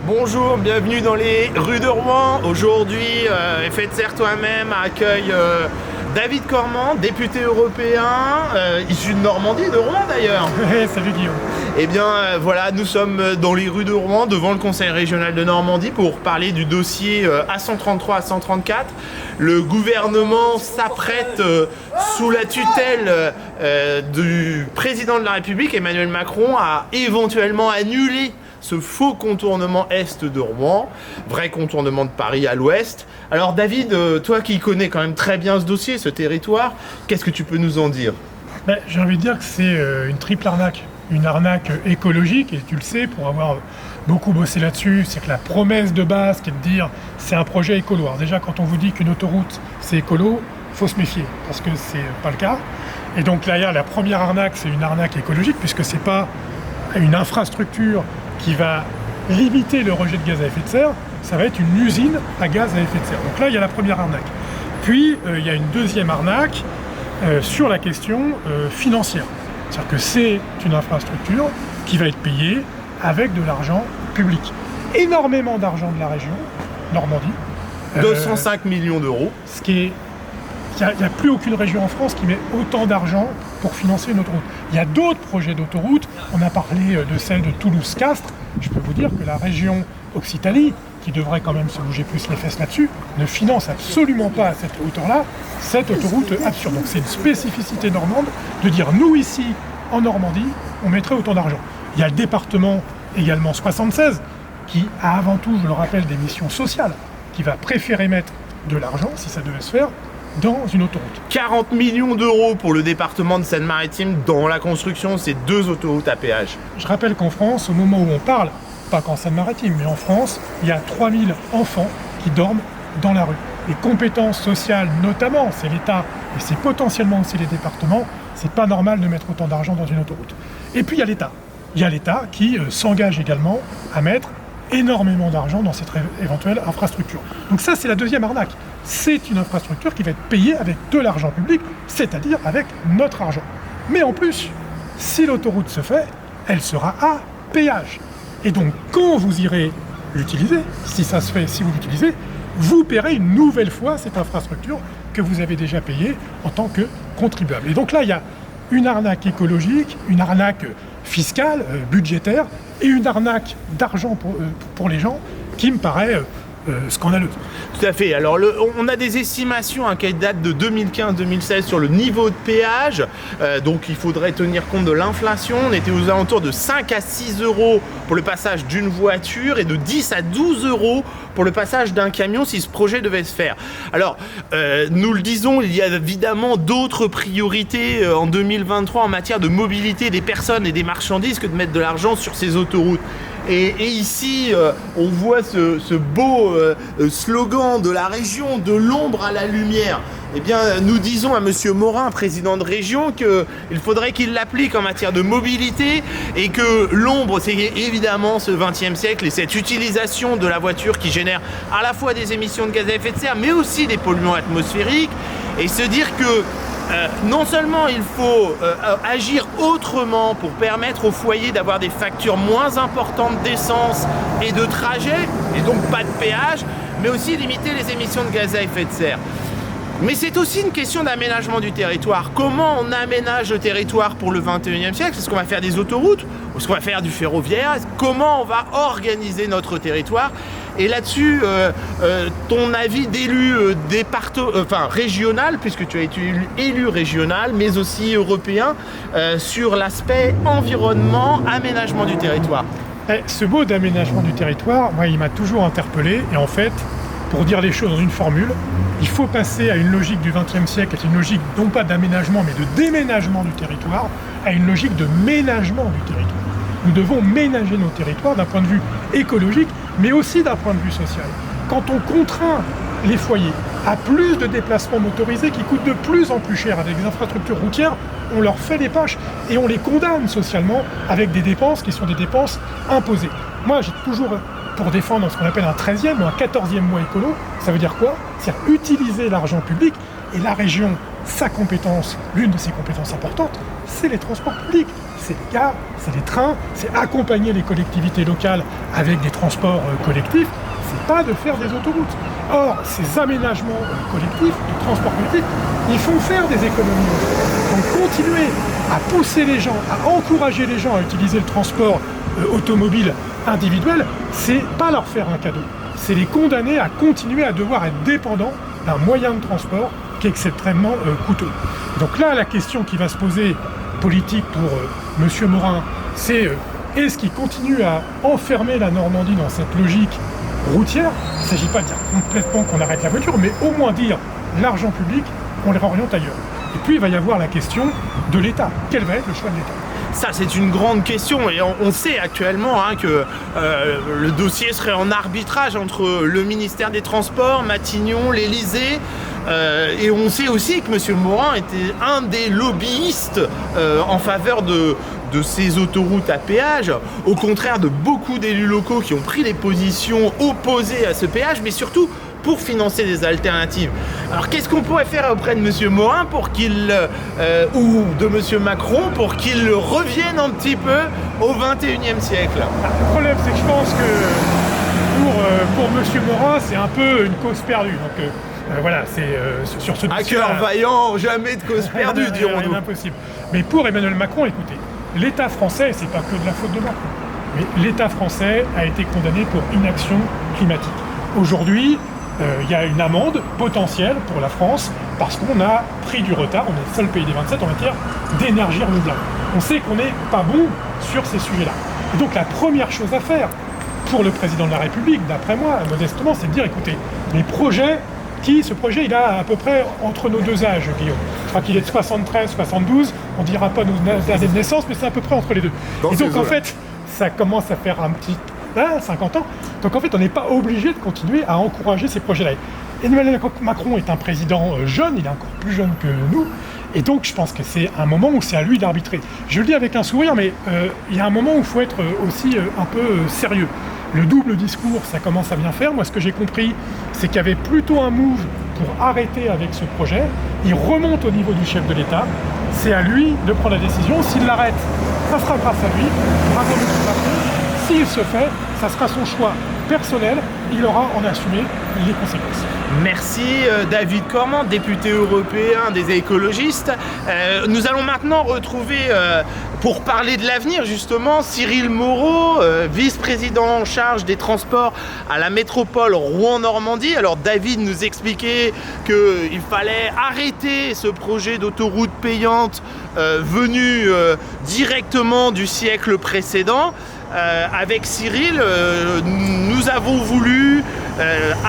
Bonjour, bienvenue dans les rues de Rouen. Aujourd'hui, FTSR Toi-même accueille David Cormand, député européen, issu de Normandie, de Rouen d'ailleurs. Salut Guillaume. Eh bien voilà, nous sommes dans les rues de Rouen, devant le Conseil régional de Normandie, pour parler du dossier A133 à 134. Le gouvernement s'apprête, sous la tutelle du président de la République, Emmanuel Macron, à éventuellement annuler ce faux contournement est de Rouen, vrai contournement de Paris à l'ouest. Alors David, toi qui connais quand même très bien ce dossier, ce territoire, qu'est-ce que tu peux nous en dire? J'ai envie de dire que c'est une triple arnaque. Une arnaque écologique, et tu le sais, pour avoir beaucoup bossé là-dessus, c'est que la promesse de base qui est de dire c'est un projet écolo. Alors déjà, quand on vous dit qu'une autoroute c'est écolo, il faut se méfier, parce que c'est pas le cas. Et donc derrière, la première arnaque, c'est une arnaque écologique, puisque c'est pas une infrastructure qui va limiter le rejet de gaz à effet de serre, ça va être une usine à gaz à effet de serre. Donc là, il y a la première arnaque. Puis, il y a une deuxième arnaque sur la question financière. C'est-à-dire que c'est une infrastructure qui va être payée avec de l'argent public. Énormément d'argent de la région, Normandie. 205 millions d'euros. Ce qui est... Il n'y a plus aucune région en France qui met autant d'argent pour financer une autoroute. Il y a d'autres projets d'autoroute. On a parlé de celle de Toulouse-Castres. Je peux vous dire que la région Occitanie, qui devrait quand même se bouger plus les fesses là-dessus, ne finance absolument pas à cette hauteur-là cette autoroute absurde. Donc c'est une spécificité normande de dire nous ici, en Normandie, on mettrait autant d'argent. Il y a le département également 76 qui a avant tout, je le rappelle, des missions sociales, qui va préférer mettre de l'argent, si ça devait se faire, dans une autoroute. 40 millions d'euros pour le département de Seine-Maritime dans la construction, c'est 2 autoroutes à péage. Je rappelle qu'en France, au moment où on parle, pas qu'en Seine-Maritime, mais en France, il y a 3000 enfants qui dorment dans la rue. Les compétences sociales, notamment, c'est l'État et c'est potentiellement aussi les départements, c'est pas normal de mettre autant d'argent dans une autoroute. Et puis il y a l'État. Il y a l'État qui s'engage également à mettre énormément d'argent dans cette éventuelle infrastructure. Donc ça, c'est la deuxième arnaque. C'est une infrastructure qui va être payée avec de l'argent public, c'est-à-dire avec notre argent. Mais en plus, si l'autoroute se fait, elle sera à péage. Et donc, quand vous irez l'utiliser, si ça se fait, si vous l'utilisez, vous paierez une nouvelle fois cette infrastructure que vous avez déjà payée en tant que contribuable. Et donc là, il y a une arnaque écologique, une arnaque fiscale, budgétaire, et une arnaque d'argent pour les gens qui me paraît scandaleuse. Tout à fait. Alors, on a des estimations qui datent de 2015-2016 sur le niveau de péage. Donc, il faudrait tenir compte de l'inflation. On était aux alentours de 5 à 6 euros pour le passage d'une voiture et de 10 à 12 euros pour le passage d'un camion si ce projet devait se faire. Alors, nous le disons, il y a évidemment d'autres priorités en 2023 en matière de mobilité des personnes et des marchandises que de mettre de l'argent sur ces autoroutes. Et ici, on voit ce beau slogan de la région, de l'ombre à la lumière. Eh bien, nous disons à Monsieur Morin, président de région, qu'il faudrait qu'il l'applique en matière de mobilité et que l'ombre, c'est évidemment ce XXe siècle et cette utilisation de la voiture qui génère à la fois des émissions de gaz à effet de serre, mais aussi des polluants atmosphériques, et se dire que non seulement il faut agir autrement pour permettre aux foyers d'avoir des factures moins importantes d'essence et de trajet, et donc pas de péage, mais aussi limiter les émissions de gaz à effet de serre. Mais c'est aussi une question d'aménagement du territoire. Comment on aménage le territoire pour le 21e siècle? Est-ce qu'on va faire des autoroutes? Est-ce qu'on va faire du ferroviaire? Comment on va organiser notre territoire? Et là-dessus, ton avis d'élu régional, puisque tu as été élu régional, mais aussi européen, sur l'aspect environnement, aménagement du territoire. Ce mot d'aménagement du territoire, moi, il m'a toujours interpellé. Et en fait, pour dire les choses dans une formule, il faut passer à une logique du XXe siècle, qui est une logique non pas d'aménagement, mais de déménagement du territoire, à une logique de ménagement du territoire. Nous devons ménager nos territoires d'un point de vue écologique, mais aussi d'un point de vue social. Quand on contraint les foyers à plus de déplacements motorisés qui coûtent de plus en plus cher avec des infrastructures routières, on leur fait les poches et on les condamne socialement avec des dépenses qui sont des dépenses imposées. Moi, j'ai toujours pour défendre ce qu'on appelle un 13e ou un 14e mois écolo. Ça veut dire quoi? C'est-à-dire utiliser l'argent public, et la région, sa compétence, l'une de ses compétences importantes, c'est les transports publics. c'est les gares, c'est les trains, c'est accompagner les collectivités locales avec des transports collectifs, c'est pas de faire des autoroutes. Or, ces aménagements collectifs, de transport collectif, ils font faire des économies. Donc continuer à pousser les gens, à encourager les gens à utiliser le transport automobile individuel, c'est pas leur faire un cadeau. C'est les condamner à continuer à devoir être dépendants d'un moyen de transport qui est extrêmement coûteux. Donc là, la question qui va se poser politique pour M. Morin, c'est est-ce qu'il continue à enfermer la Normandie dans cette logique routière? Il ne s'agit pas de dire complètement qu'on arrête la voiture, mais au moins dire l'argent public, on les réoriente ailleurs. Et puis il va y avoir la question de l'État. Quel va être le choix de l'État? Ça, c'est une grande question et on sait actuellement que le dossier serait en arbitrage entre le ministère des Transports, Matignon, l'Élysée. Et on sait aussi que M. Morin était un des lobbyistes en faveur de ces autoroutes à péage, au contraire de beaucoup d'élus locaux qui ont pris des positions opposées à ce péage, mais surtout pour financer des alternatives. Alors qu'est-ce qu'on pourrait faire auprès de M. Morin pour qu'il, ou de M. Macron, pour qu'il revienne un petit peu au XXIe siècle? Le problème, c'est que je pense que pour M. Morin, c'est un peu une cause perdue. Donc voilà, c'est sur ce dossier. À cœur vaillant, jamais de cause perdue, dirons-nous. C'est impossible. Mais pour Emmanuel Macron, écoutez, l'État français, c'est pas que de la faute de Macron, mais l'État français a été condamné pour inaction climatique. Aujourd'hui, il y a une amende potentielle pour la France parce qu'on a pris du retard, on est le seul pays des 27 en matière d'énergie renouvelable. On sait qu'on n'est pas bon sur ces sujets-là. Et donc la première chose à faire pour le président de la République, d'après moi, modestement, c'est de dire, écoutez, les projets, ce projet, il a à peu près entre nos deux âges, Guillaume. Je crois qu'il est de 73, 72, on ne dira pas nos années de naissance, mais c'est à peu près entre les deux. Et donc en fait, ça commence à faire un petit... 50 ans. Donc en fait, on n'est pas obligé de continuer à encourager ces projets-là. Emmanuel Macron est un président jeune, il est encore plus jeune que nous, et donc je pense que c'est un moment où c'est à lui d'arbitrer. Je le dis avec un sourire, mais il y a un moment où il faut être aussi un peu sérieux. Le double discours, ça commence à bien faire. Moi, ce que j'ai compris, c'est qu'il y avait plutôt un move pour arrêter avec ce projet. Il remonte au niveau du chef de l'État. C'est à lui de prendre la décision. S'il l'arrête, ça sera grâce à lui. Bravo, M. Macron. S'il se fait, ça sera son choix personnel, il aura en assumé les conséquences. Merci David Cormand, député européen des écologistes. Nous allons maintenant retrouver, pour parler de l'avenir justement, Cyril Moreau, vice-président en charge des transports à la métropole Rouen-Normandie. Alors David nous expliquait qu'il fallait arrêter ce projet d'autoroute payante venu directement du siècle précédent. Avec Cyril, nous avons voulu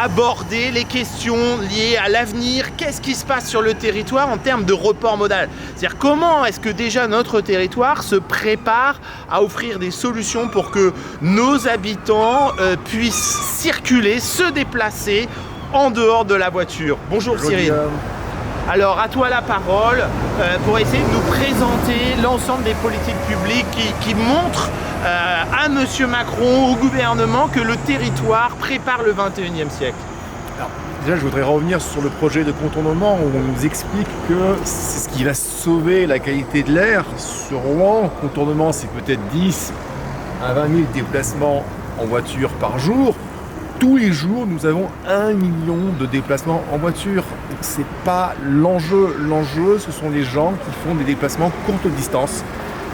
aborder les questions liées à l'avenir. Qu'est-ce qui se passe sur le territoire en termes de report modal? C'est-à-dire comment est-ce que déjà notre territoire se prépare à offrir des solutions pour que nos habitants puissent circuler, se déplacer en dehors de la voiture. Bonjour Cyril. Alors à toi la parole pour essayer de nous présenter l'ensemble des politiques publiques qui montrent à M. Macron, au gouvernement, que le territoire prépare le 21e siècle. Alors, déjà, je voudrais revenir sur le projet de contournement où on nous explique que c'est ce qui va sauver la qualité de l'air sur Rouen. Contournement, c'est peut-être 10 à 20 000 déplacements en voiture par jour. Tous les jours, nous avons 1 million de déplacements en voiture. Donc, c'est pas l'enjeu. L'enjeu, ce sont les gens qui font des déplacements courte distance.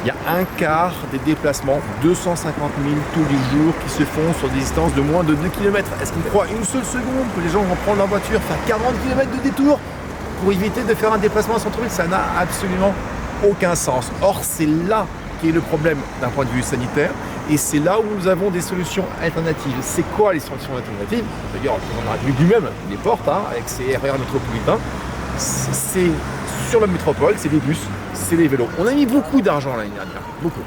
Il y a un quart des déplacements, 250 000 tous les jours, qui se font sur des distances de moins de 2 km. Est-ce qu'on croit une seule seconde que les gens vont prendre leur voiture, faire 40 km de détour pour éviter de faire un déplacement en centre-ville? Ça n'a absolument aucun sens. Or, c'est là qu'est le problème d'un point de vue sanitaire. Et c'est là où nous avons des solutions alternatives. C'est quoi les solutions alternatives? D'ailleurs, le président de la République lui-même les porte avec ses RER métropolitains. C'est sur la métropole, c'est les bus, c'est les vélos. On a mis beaucoup d'argent l'année dernière, beaucoup.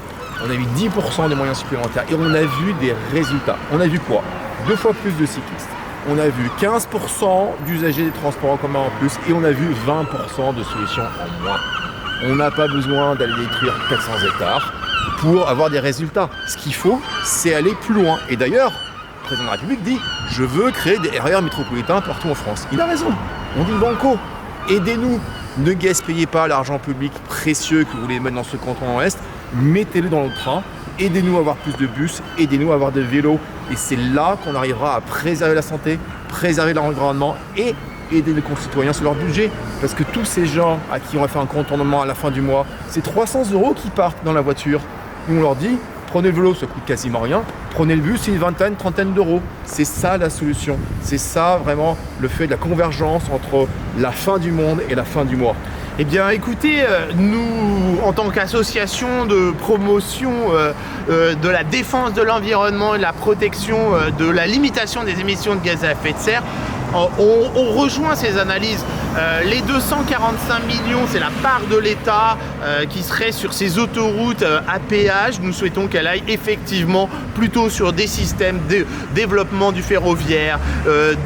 On a mis 10% des moyens supplémentaires et on a vu des résultats. On a vu quoi? 2 fois plus de cyclistes. On a vu 15% d'usagers des transports en commun en plus et on a vu 20% de solutions en moins. On n'a pas besoin d'aller détruire 400 hectares pour avoir des résultats. Ce qu'il faut, c'est aller plus loin. Et d'ailleurs, le président de la République dit « Je veux créer des RER métropolitains partout en France ». Il a raison. On dit banco. Aidez-nous. Ne gaspillez pas l'argent public précieux que vous voulez mettre dans ce canton Ouest. mettez-le dans le train, aidez-nous à avoir plus de bus, aidez-nous à avoir des vélos. Et c'est là qu'on arrivera à préserver la santé, préserver l'environnement et aider les concitoyens sur leur budget. Parce que tous ces gens à qui on va faire un contournement à la fin du mois, c'est 300 € qui partent dans la voiture. Nous, on leur dit, prenez le vélo, ça coûte quasiment rien. Prenez le bus, c'est une vingtaine, trentaine d'euros. C'est ça la solution. C'est ça vraiment le fait de la convergence entre la fin du monde et la fin du mois. Eh bien écoutez, nous en tant qu'association de promotion de la défense de l'environnement et de la protection de la limitation des émissions de gaz à effet de serre, on rejoint ces analyses. Les 245 millions, c'est la part de l'État qui serait sur ces autoroutes à péage. Nous souhaitons qu'elle aille effectivement plutôt sur des systèmes de développement du ferroviaire,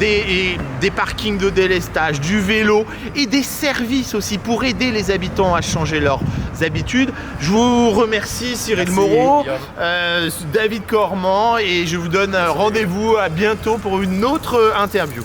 des parkings de délestage, du vélo et des services aussi pour aider les habitants à changer leurs habitudes. Je vous remercie Cyril Moreau, David Cormand, et je vous donne rendez-vous à bientôt pour une autre interview.